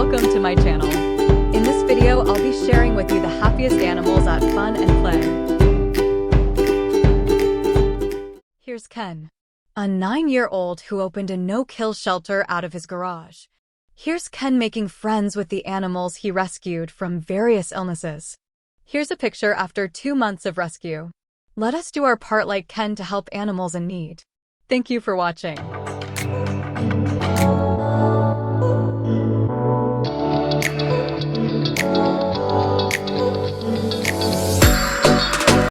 welcome to my channel. In this video, I'll be sharing with you the happiest animals at fun and play. Here's Ken, a 9-year-old who opened a no-kill shelter out of his garage. Here's Ken making friends with the animals he rescued from various illnesses. Here's a picture after 2 months of rescue. Let us do our part like Ken to help animals in need. Thank you for watching.